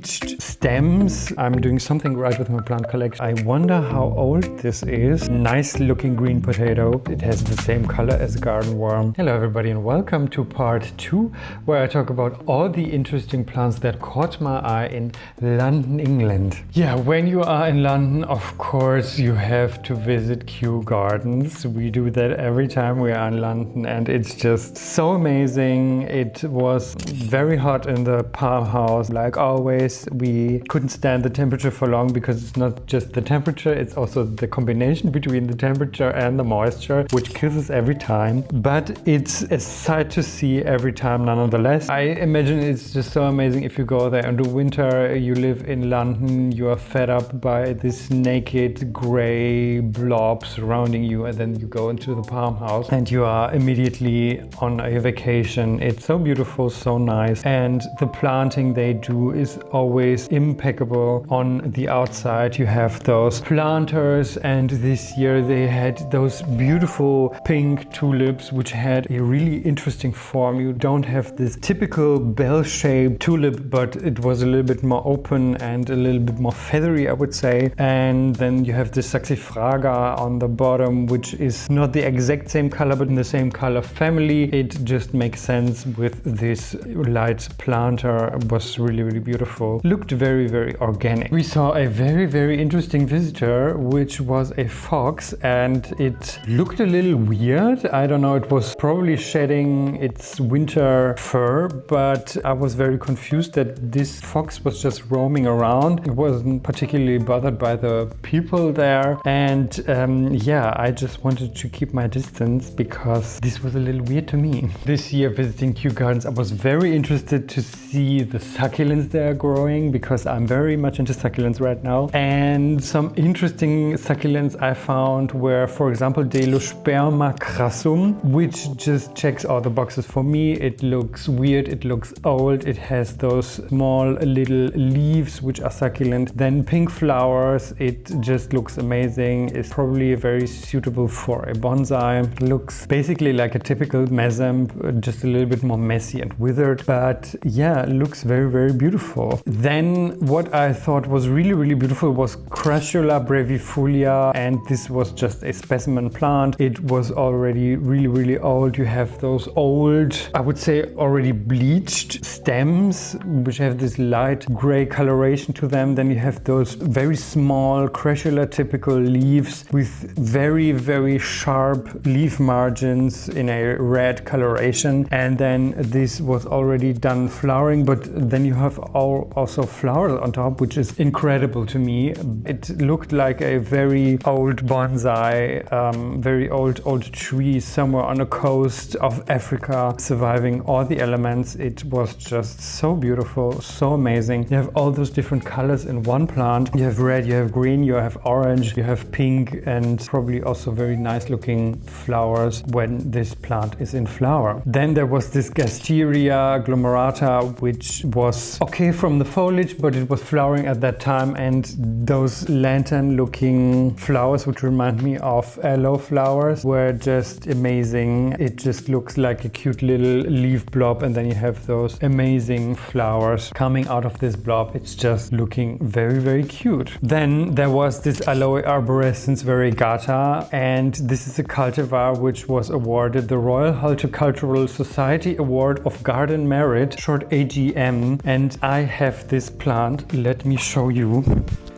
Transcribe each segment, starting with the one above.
bleached stems. I'm doing something right with my plant collection. I wonder how old this is. Nice looking green potato. It has the same color as a garden worm. Hello everybody and welcome to part 2, where I talk about all the interesting plants that caught my eye in London, England. Yeah, when you are in London, of course you have to visit Kew Gardens. We do that every time we are in London and it's just so amazing. It was very hot in the palm house. Like always, we couldn't stand the temperature for long because it's not just the temperature, it's also the combination between the temperature and the moisture, which kills us every time. But it's a sight to see every time nonetheless. I imagine it's just so amazing if you go there in the winter, you live in London, you are fed up by this naked gray blob surrounding you, and then you go into the palm house and you are immediately on a vacation. It's so beautiful, so nice, and the planting they do is always impeccable. On the outside you have those planters, and this year they had those beautiful pink tulips which had a really interesting form. You don't have this typical bell-shaped tulip, but it was a little bit more open and a little bit more feathery, I would say. And then you have the saxifraga on the bottom, which is not the exact same color but in the same color family. It just makes sense with this light planter. It was really beautiful. Looked very organic. We saw a very interesting visitor, which was a fox, and it looked a little weird. I don't know, it was probably shedding its winter fur, but I was very confused that this fox was just roaming around. It wasn't particularly bothered by the people there, and yeah, I just wanted to keep my distance because this was a little weird to me. This year visiting Kew Gardens, I was very interested to see the succulents they are growing because I'm very much into succulents right now. And some interesting succulents I found were, for example, Delosperma crassum, which just checks all the boxes for me. It looks weird, it looks old, it has those small little leaves which are succulent, then pink flowers. It just looks amazing. It's probably very suitable for a bonsai. It looks basically like a typical mesemp, just a little bit more messy and withered, but yeah, it looks very beautiful. Then what I thought was really beautiful was Crassula brevifolia, and this was just a specimen plant. It was already really old. You have those old, I would say already bleached stems which have this light gray coloration to them. Then you have those very small Crassula typical leaves with very sharp leaf margins in a red coloration, and then this was already done flowering, but then you have also flowers on top, which is incredible to me. It looked like a very old bonsai, very old tree somewhere on the coast of Africa, surviving all the elements. It was just so beautiful, so amazing. You have all those different colors in one plant. You have red, you have green, you have orange, you have pink, and probably also very nice looking flowers when this plant is in flower. Then there was this Gasteria glomerata, which was okay from the foliage, but it was flowering at that time, and those lantern looking flowers, which remind me of aloe flowers, were just amazing. It just looks like a cute little leaf blob, and then you have those amazing flowers coming out of this blob. It's just looking very cute. Then there was this Aloe arborescens variegata, and this is a cultivar which was awarded the Royal Horticultural Society Award of Garden Merit, short AGM, and I have this plant. Let me show you.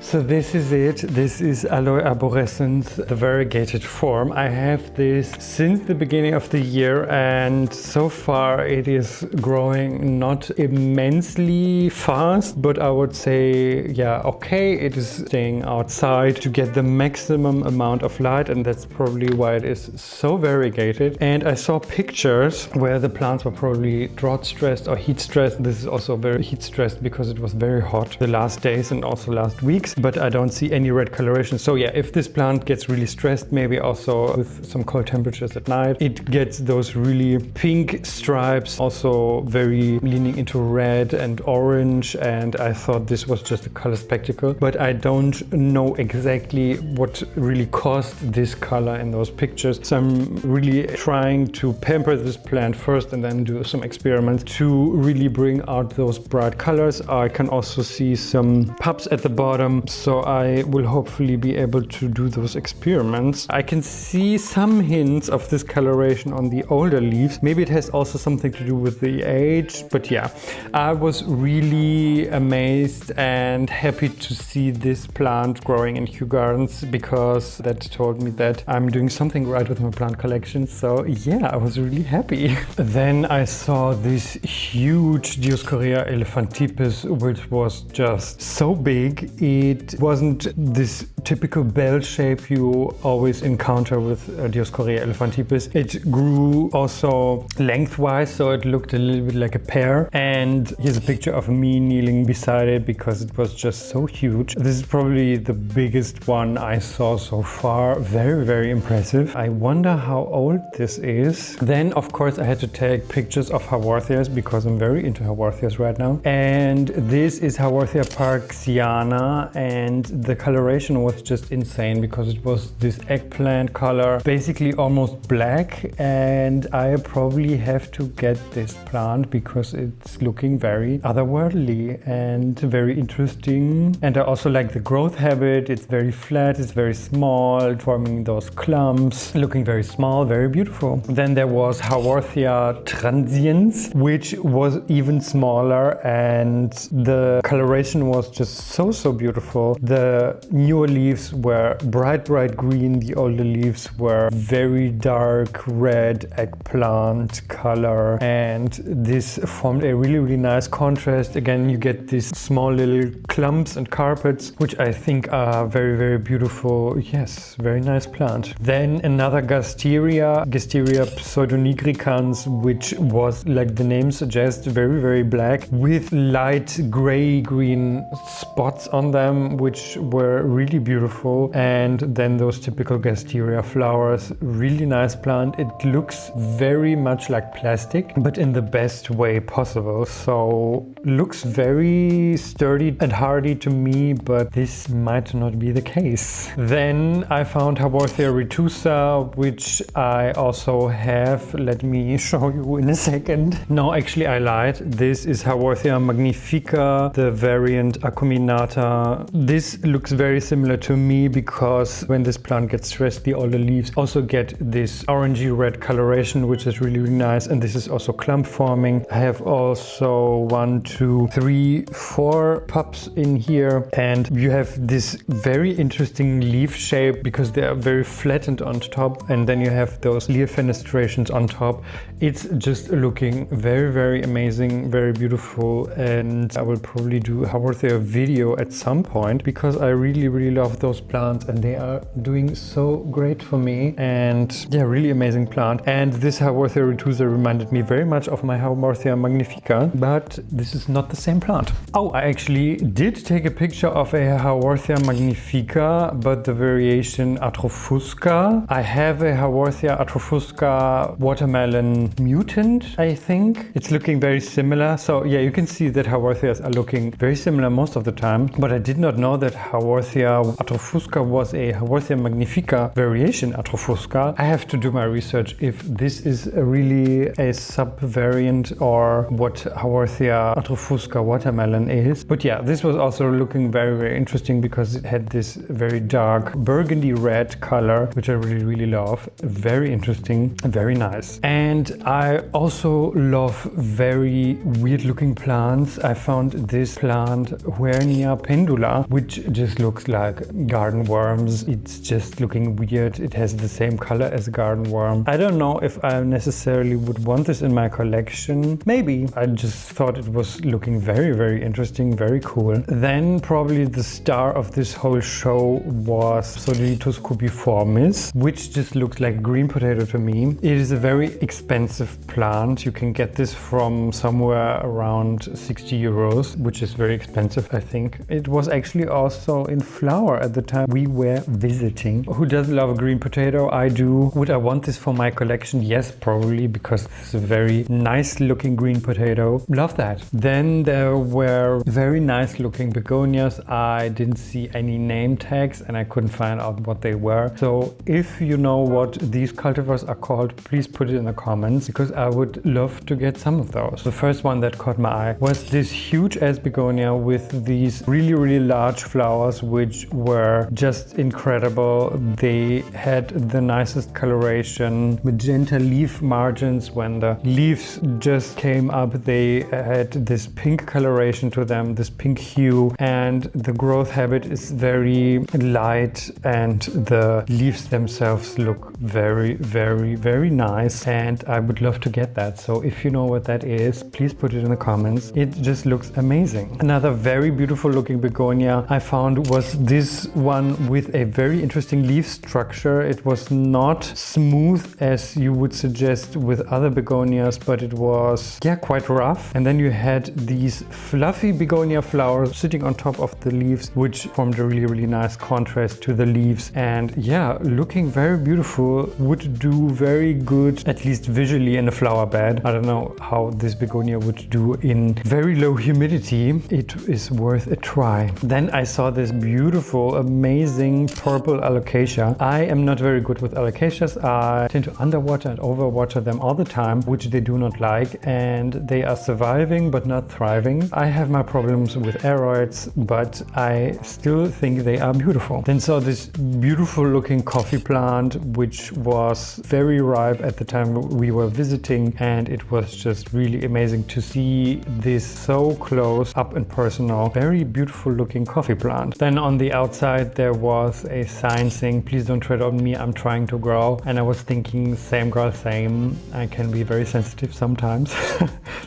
So this is it. This is Aloe arborescens, the variegated form. I have this since the beginning of the year, and so far it is growing not immensely fast, but I would say, yeah, okay, it is staying outside to get the maximum amount of light, and that's probably why it is so variegated. And I saw pictures where the plants were probably drought stressed or heat stressed. This is also very heat stressed because it was very hot the last days and also last week. pinks, but I don't see any red coloration. So yeah, if this plant gets really stressed, maybe also with some cold temperatures at night, it gets those really pink stripes, also very leaning into red and orange. And I thought this was just a color spectacle, but I don't know exactly what really caused this color in those pictures. So I'm really trying to pamper this plant first and then do some experiments to really bring out those bright colors. I can also see some pups at the bottom, so I will hopefully be able to do those experiments. I can see some hints of this coloration on the older leaves. Maybe it has also something to do with the age, but yeah, I was really amazed and happy to see this plant growing in Kew Gardens, because that told me that I'm doing something right with my plant collection. So yeah, I was really happy. Then I saw this huge Dioscorea elephantipes, which was just so big. It wasn't this typical bell shape you always encounter with Dioscorea elephantipes. It grew also lengthwise, so it looked a little bit like a pear. And here's a picture of me kneeling beside it because it was just so huge. This is probably the biggest one I saw so far. Very, very impressive. I wonder how old this is. Then, of course, I had to take pictures of Haworthias because I'm very into Haworthias right now. And this is Haworthia parksiana, and the coloration was just insane because it was this eggplant color, basically almost black. And I probably have to get this plant because it's looking very otherworldly and very interesting. And I also like the growth habit. It's very flat, it's very small, forming those clumps, looking very small, very beautiful. Then there was Haworthia transiens, which was even smaller, and the coloration was just so beautiful. The newer leaves were bright green, the older leaves were very dark red eggplant color, and this formed a really nice contrast. Again, you get these small little clumps and carpets, which I think are very beautiful. Yes, very nice plant. Then another Gasteria pseudonigricans, which was, like the name suggests, very black with light gray-green spots on them, which were really beautiful. And then those typical Gasteria flowers. Really nice plant. It looks very much like plastic, but in the best way possible. So looks very sturdy and hardy to me, but this might not be the case. Then I found Haworthia retusa, which I also have. Let me show you in a second. No, actually I lied. This is Haworthia magnifica, the variant acuminata. This looks very similar to me because when this plant gets stressed, the older leaves also get this orangey red coloration, which is really nice. And this is also clump forming. I have also 1, 2, 3, 4 pups in here, and you have this very interesting leaf shape because they are very flattened on top, and then you have those leaf fenestrations on top. It's just looking very amazing, very beautiful, and I will probably do Haworthia video at some point because I really love those plants and they are doing so great for me. And yeah, really amazing plant. And this Haworthia retusa reminded me very much of my Haworthia magnifica, but this is not the same plant. Oh, I actually did take a picture of a Haworthia magnifica, but the variation atrofusca. I have a Haworthia atrofusca watermelon mutant, I think. It's looking very similar. So yeah, you can see that Haworthias are looking very similar most of the time, but I did not know that Haworthia atrofusca was a Haworthia magnifica variation atrofusca. I have to do my research if this is really a sub-variant or what Haworthia atrofusca watermelon is. But yeah, this was also looking very interesting because it had this very dark burgundy red color, which I really love. Very interesting, very nice. And I also love very weird looking plants. I found this plant Huernia pendula, which just looks like garden worms. It's just looking weird. It has the same color as a garden worm. I don't know if I necessarily would want this in my collection. Maybe. I just thought it was looking very interesting, very cool. Then probably the star of this whole show was Pseudolitus cubiformis, which just looks like a green potato to me. It is a very expensive plant. You can get this from somewhere around 60 euros, which is very expensive, I think. It was actually also in flower at the time we were visiting. Who doesn't love a green potato? I do. Would I want this for my collection? Yes, probably, because it's a very nice looking green potato. Love that. Then there were very nice looking begonias. I didn't see any name tags and I couldn't find out what they were. So if you know what these cultivars are called, please put it in the comments, because I would love to get some of those. The first one that caught my eye was this huge ass begonia with these really large flowers, which were just incredible. They had the nicest coloration, magenta leaf margins. When the leaves just came up, they had this pink coloration to them, this pink hue, and the growth habit is very light, and the leaves themselves look very nice, and I would love to get that. So if you know what that is, please put it in the comments. It just looks amazing. Another very beautiful looking begonia I found was this one with a very interesting leaf structure. It was not smooth as you would suggest with other begonias, but it was quite rough, and then you had these fluffy begonia flowers sitting on top of the leaves, which formed a really nice contrast to the leaves, and looking very beautiful. Would do very good, at least visually, in a flower bed. I don't know how this begonia would do in very low humidity. It is worth a try. Then I saw this beautiful, amazing purple alocasia. I am not very good with alocasias. I tend to underwater and overwater them all the time, which they do not like, and they are surviving but not thriving. I have my problems with aeroids, but I still think they are beautiful. Then saw this beautiful looking coffee plant, which was very ripe at the time we were visiting, and it was just really amazing to see this so close up and personal. Very beautiful looking coffee plant. Then on the outside there was a sign saying, "Please don't tread on me, I'm trying to grow." And I was thinking, same girl, same. I can be very sensitive sometimes.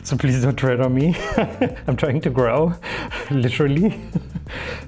So please don't tread on me. I'm trying to grow, literally.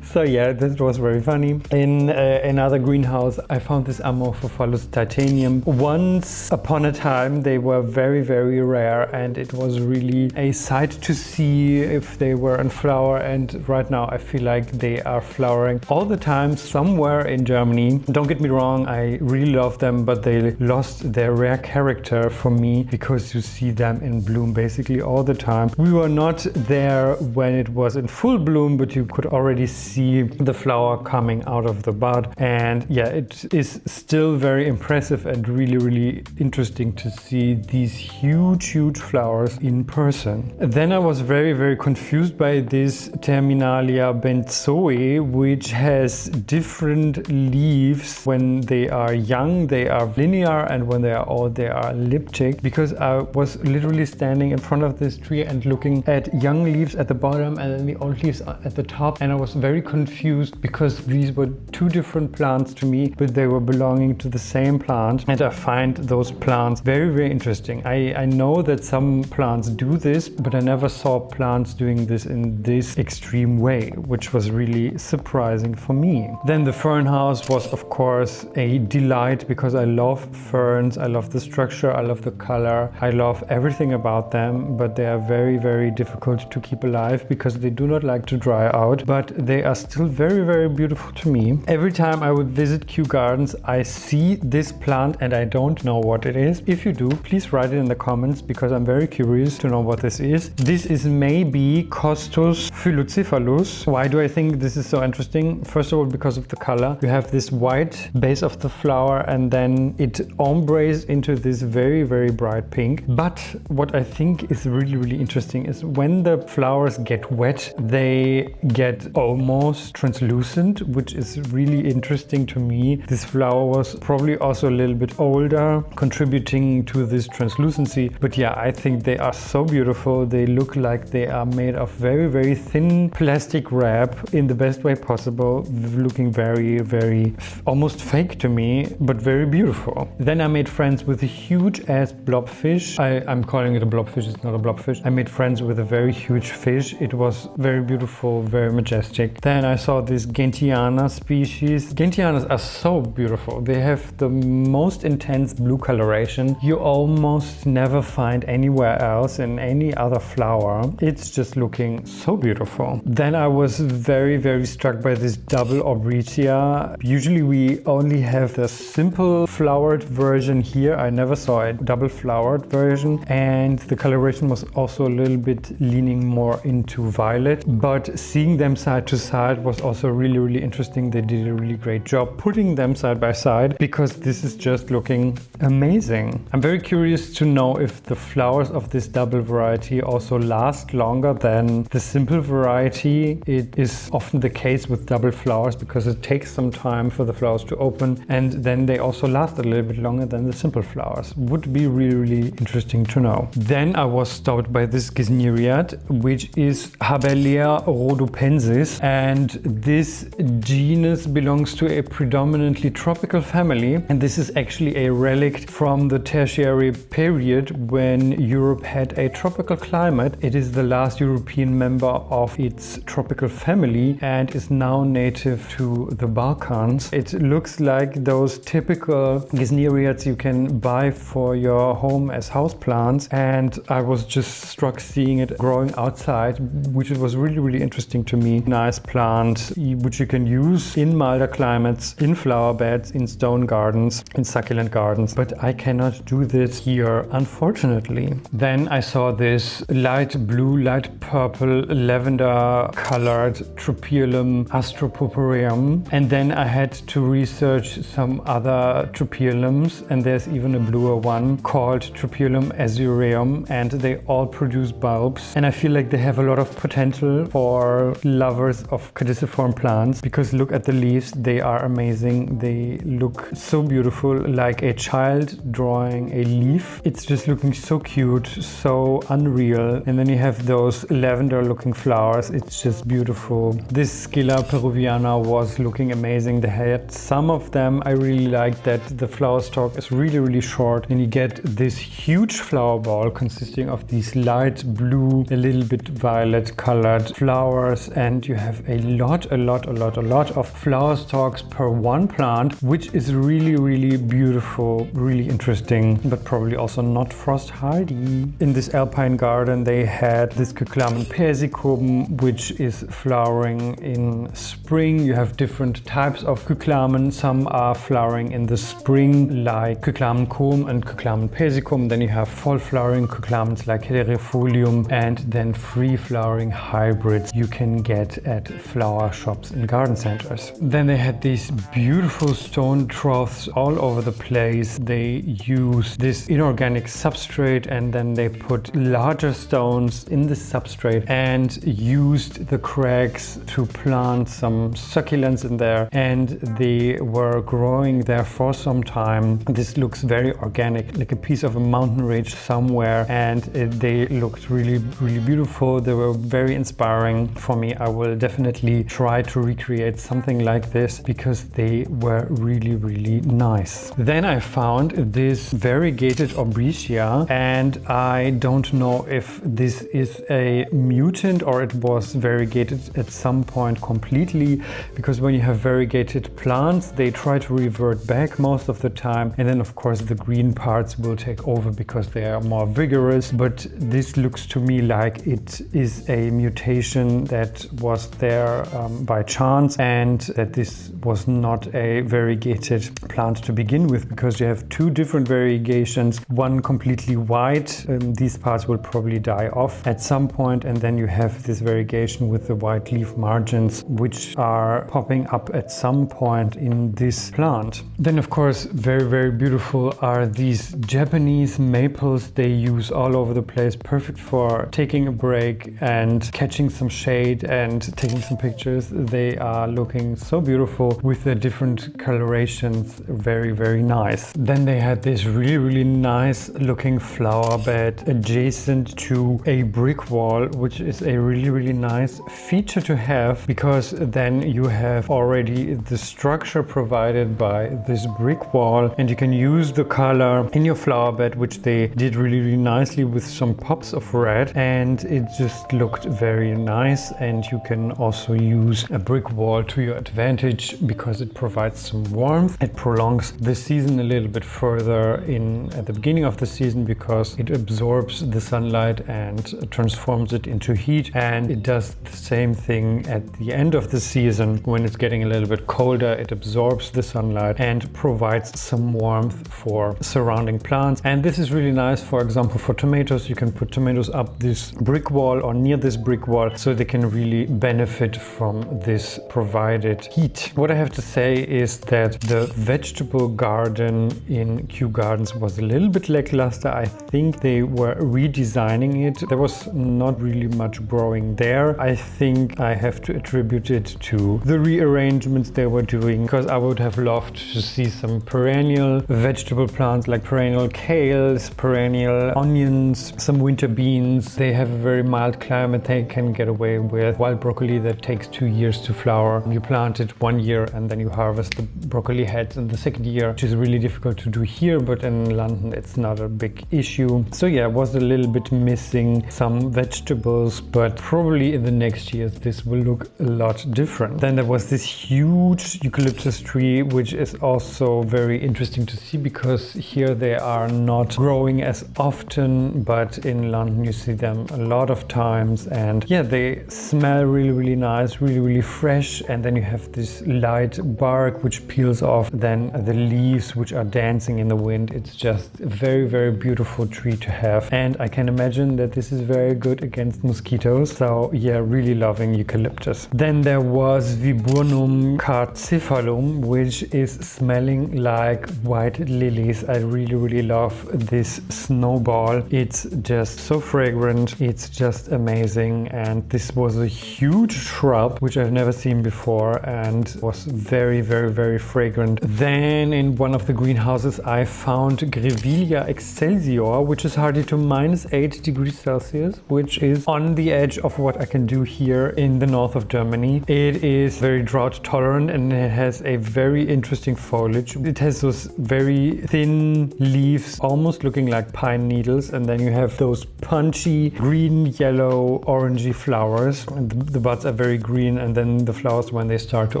So yeah, this was very funny. In another greenhouse, I found this Amorphophallus titanium. Once upon a time, they were very rare, and it was really a sight to see if they were in flower. And right now, I feel like they are flowering all the time somewhere in Germany. Don't get me wrong, I really love them, but they lost their rare character for me, because you see them in bloom basically all the time. We were not there when it was in full bloom, but you could already see the flower coming out of the bud, and yeah, it is still very impressive and really interesting to see these huge flowers in person. Then I was very confused by this Terminalia benzoe, which has different leaves. When they are young, they are linear, and when they are old, they are elliptic, because I was literally standing in front of this tree and looking at young leaves at the bottom and then the old leaves at the top, and I was very confused because these were two different plants to me, but they were belonging to the same plant, and I find those plants very interesting. I know that some plants do this, but I never saw plants doing this in this extreme way, which was really surprising for me. Then the fern house was of course a delight, because I love ferns, I love the structure, I love the color, I love everything about them, but they are very difficult to keep alive because they do not like to dry out, but they are still very beautiful to me. Every time I would visit Kew Gardens, I see this plant and I don't know what it is. If you do, please write it in the comments, because I'm very curious to know what this is. This is maybe Costus phylocephalus. Why do I think this is so interesting? First of all, because of the color. You have this white base of the flower, and then it ombres into this very bright pink. But what I think is really interesting is when the flowers get wet, they get almost translucent, which is really interesting to me. This flower was probably also a little bit older, contributing to this translucency. But yeah, I think they are so beautiful. They look like they are made of very thin plastic wrap in the best way possible, looking very almost fake to me, but very beautiful. Then I made friends with a huge ass blobfish. I'm calling it a blobfish, it's not a blobfish. I made friends with a very huge fish. It was very beautiful, very majestic. fantastic. Then I saw this Gentiana species. Gentianas are so beautiful. They have the most intense blue coloration you almost never find anywhere else in any other flower. It's just looking so beautiful. Then I was very struck by this double Aubrietia. Usually we only have the simple flowered version here. I never saw a double flowered version, and the coloration was also a little bit leaning more into violet, but seeing them side to side was also really interesting. They did a really great job putting them side by side because this is just looking amazing. I'm very curious to know if the flowers of this double variety also last longer than the simple variety. It is often the case with double flowers because it takes some time for the flowers to open, and then they also last a little bit longer than the simple flowers. Would be really interesting to know. Then I was stopped by this Gesneriad, which is Habellea rhodopensis, and this genus belongs to a predominantly tropical family, and this is actually a relic from the tertiary period when Europe had a tropical climate. It is the last European member of its tropical family and is now native to the Balkans. It looks like those typical Gesneriads you can buy for your home as houseplants, and I was just struck seeing it growing outside, which was really interesting to me. Nice plant which you can use in milder climates, in flower beds, in stone gardens, in succulent gardens, but I cannot do this here, unfortunately. Then I saw this light blue, light purple, lavender colored Tropioelum astropurpureum, and then I had to research some other Tropioelums, and there's even a bluer one called Tropioelum azureum, and they all produce bulbs, and I feel like they have a lot of potential for lovers of caduciform plants because look at the leaves, they are amazing. They look so beautiful, like a child drawing a leaf. It's just looking so cute, so unreal. And then you have those lavender looking flowers. It's just beautiful. This Scilla peruviana was looking amazing. They had some of them. I really like that the flower stalk is really short, and you get this huge flower ball consisting of these light blue, a little bit violet colored flowers, and you have a lot of flower stalks per one plant, which is really beautiful, really interesting, but probably also not frost hardy. In this alpine garden they had this Cyclamen persicum, which is flowering in spring. You have different types of Cyclamen. Some are flowering in the spring like Cyclamen coum and Cyclamen persicum. Then you have fall flowering Cyclamens like Hederapholium, and then free flowering hybrids you can get at flower shops in garden centers. Then they had these beautiful stone troughs all over the place. They use this inorganic substrate, and then they put larger stones in the substrate and used the cracks to plant some succulents in there, and they were growing there for some time. This looks very organic, like a piece of a mountain range somewhere, and they looked really beautiful. They were very inspiring for me. I will definitely try to recreate something like this because they were really nice. Then I found this variegated Aubrietia, and I don't know if this is a mutant or it was variegated at some point completely, because when you have variegated plants they try to revert back most of the time, and then of course the green parts will take over because they are more vigorous. But this looks to me like it is a mutation that was there by chance, and that this was not a variegated plant to begin with, because you have two different variegations, one completely white. These parts will probably die off at some point, and then you have this variegation with the white leaf margins, which are popping up at some point in this plant. Then of course very beautiful are these Japanese maples. They use all over the place, perfect for taking a break and catching some shade and taking some pictures. They are looking so beautiful with the different colorations, very nice. Then they had this really nice looking flower bed adjacent to a brick wall, which is a really nice feature to have, because then you have already the structure provided by this brick wall, and you can use the color in your flower bed, which they did really nicely with some pops of red, and it just looked very nice. And you can also use a brick wall to your advantage because it provides some warmth. It prolongs the season a little bit further in at the beginning of the season because it absorbs the sunlight and transforms it into heat, and it does the same thing at the end of the season when it's getting a little bit colder. It absorbs the sunlight and provides some warmth for surrounding plants. And this is really nice, for example, for tomatoes. You can put tomatoes up this brick wall or near this brick wall so they can really benefit from this provided heat. What I have to say is that the vegetable garden in Kew Gardens was a little bit lackluster. I think they were redesigning it. There was not really much growing there. I think I have to attribute it to the rearrangements they were doing, because I would have loved to see some perennial vegetable plants like perennial kales, perennial onions, some winter beans. They have a very mild climate. They can get away with wild broccoli that takes 2 years to flower. You plant it 1 year and then you harvest the broccoli heads in the second year, which is really difficult to do here, but in London it's not a big issue. So yeah, it was a little bit missing some vegetables, but probably in the next years this will look a lot different. Then there was this huge eucalyptus tree, which is also very interesting to see because here they are not growing as often, but in London you see them a lot of times, and yeah, they smell really nice, really fresh. And then you have this light bark which peels off, then the leaves which are dancing in the wind. It's just a very beautiful tree to have, and I can imagine that this is very good against mosquitoes. So yeah, really loving eucalyptus. Then there was Viburnum carcephalum, which is smelling like white lilies. I really love this snowball. It's just so fragrant. It's just amazing. And this was a huge shrub which I've never seen before and was very fragrant. Then in one of the greenhouses I found Grevillea excelsior, which is hardy to -8 degrees Celsius, which is on the edge of what I can do here in the north of Germany. It is very drought tolerant and it has a very interesting foliage. It has those very thin leaves, almost looking like pine needles, and then you have those punchy green, yellow, orangey flowers. And the buds are very green, and then the flowers, when they start to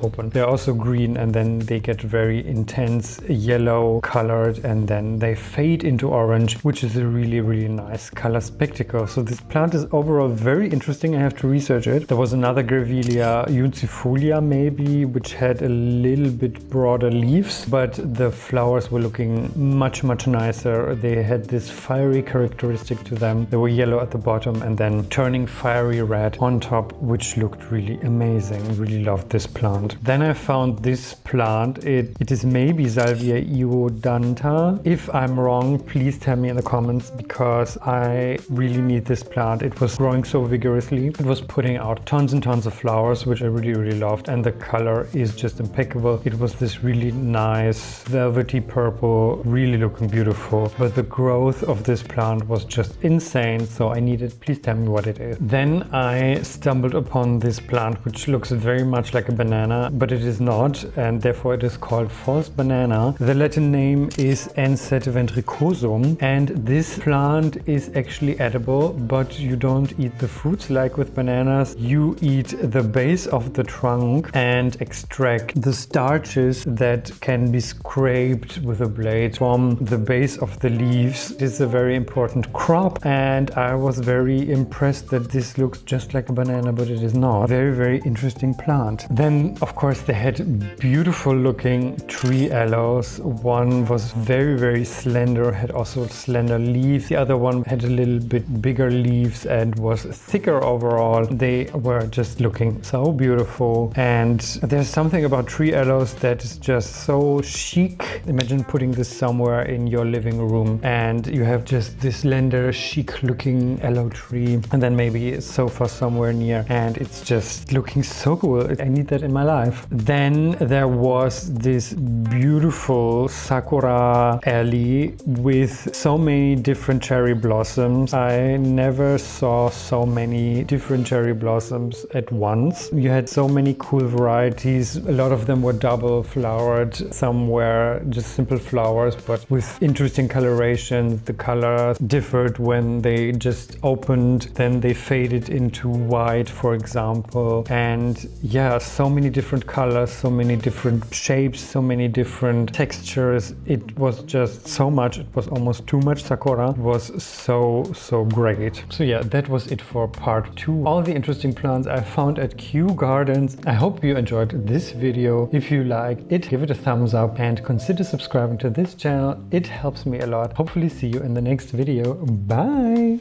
open, they're also green, and then they get very intense yellow colored, and then they fade into orange, which is a really nice color spectacle. So this plant is overall very interesting. I have to research it. There was another Grevillea uncifolia maybe, which had a little bit broader leaves, but the flowers were looking much nicer. They had this fiery characteristic to them. They were yellow at the bottom and then turning fiery red on top, which looked really amazing. Really loved this plant. Then I found this plant. It is maybe Salvia iodanta. If I'm wrong, please tell me in the comments, because I really need this plant. It was growing so vigorously. It was putting out tons and tons of flowers, which I really loved, and the color is just impeccable. It was this really nice velvety purple, really looking beautiful, but the growth of this plant was just insane, so I needed, please tell me what it is. Then I stumbled upon this plant which looks very much like a banana, but it is not, and therefore it is called false banana. The Latin name is Ancet ventricosum, and this plant is actually edible, but you don't eat the fruits like with bananas. You eat the base of the trunk and extract the starches that can be scraped with a blade from the base of the leaves. This is a very important crop, and I was very impressed that this looks just like a banana, but it is not. Very interesting plant. Then of course they had beautiful looking tree aloes. One was very slender, had also slender leaves. The other one had a little bit bigger leaves and was thicker overall. They were just looking so beautiful, and there's something about tree aloes that is just so chic. Imagine putting this somewhere in your living room and you have just this slender chic looking aloe tree, and then maybe a sofa somewhere near, and it's just looking so cool. I need that in my life. Then there was this beautiful sakura alley with so many different cherry blossoms. I never saw so many different cherry blossoms at once. You had so many cool varieties. A lot of them were double flowered. Some were just simple flowers, but with interesting coloration. The colors differed when they just opened, then they faded into white, for example. And yeah, so many different colors, so many different shapes, so many different textures. It was just so much. It was almost too much sakura. It was so great. So yeah, that was it for part 2. All the interesting plants I found at Kew Gardens. I hope you enjoyed this video. If you like it, give it a thumbs up and consider subscribing to this channel. It helps me a lot. Hopefully see you in the next video. Bye!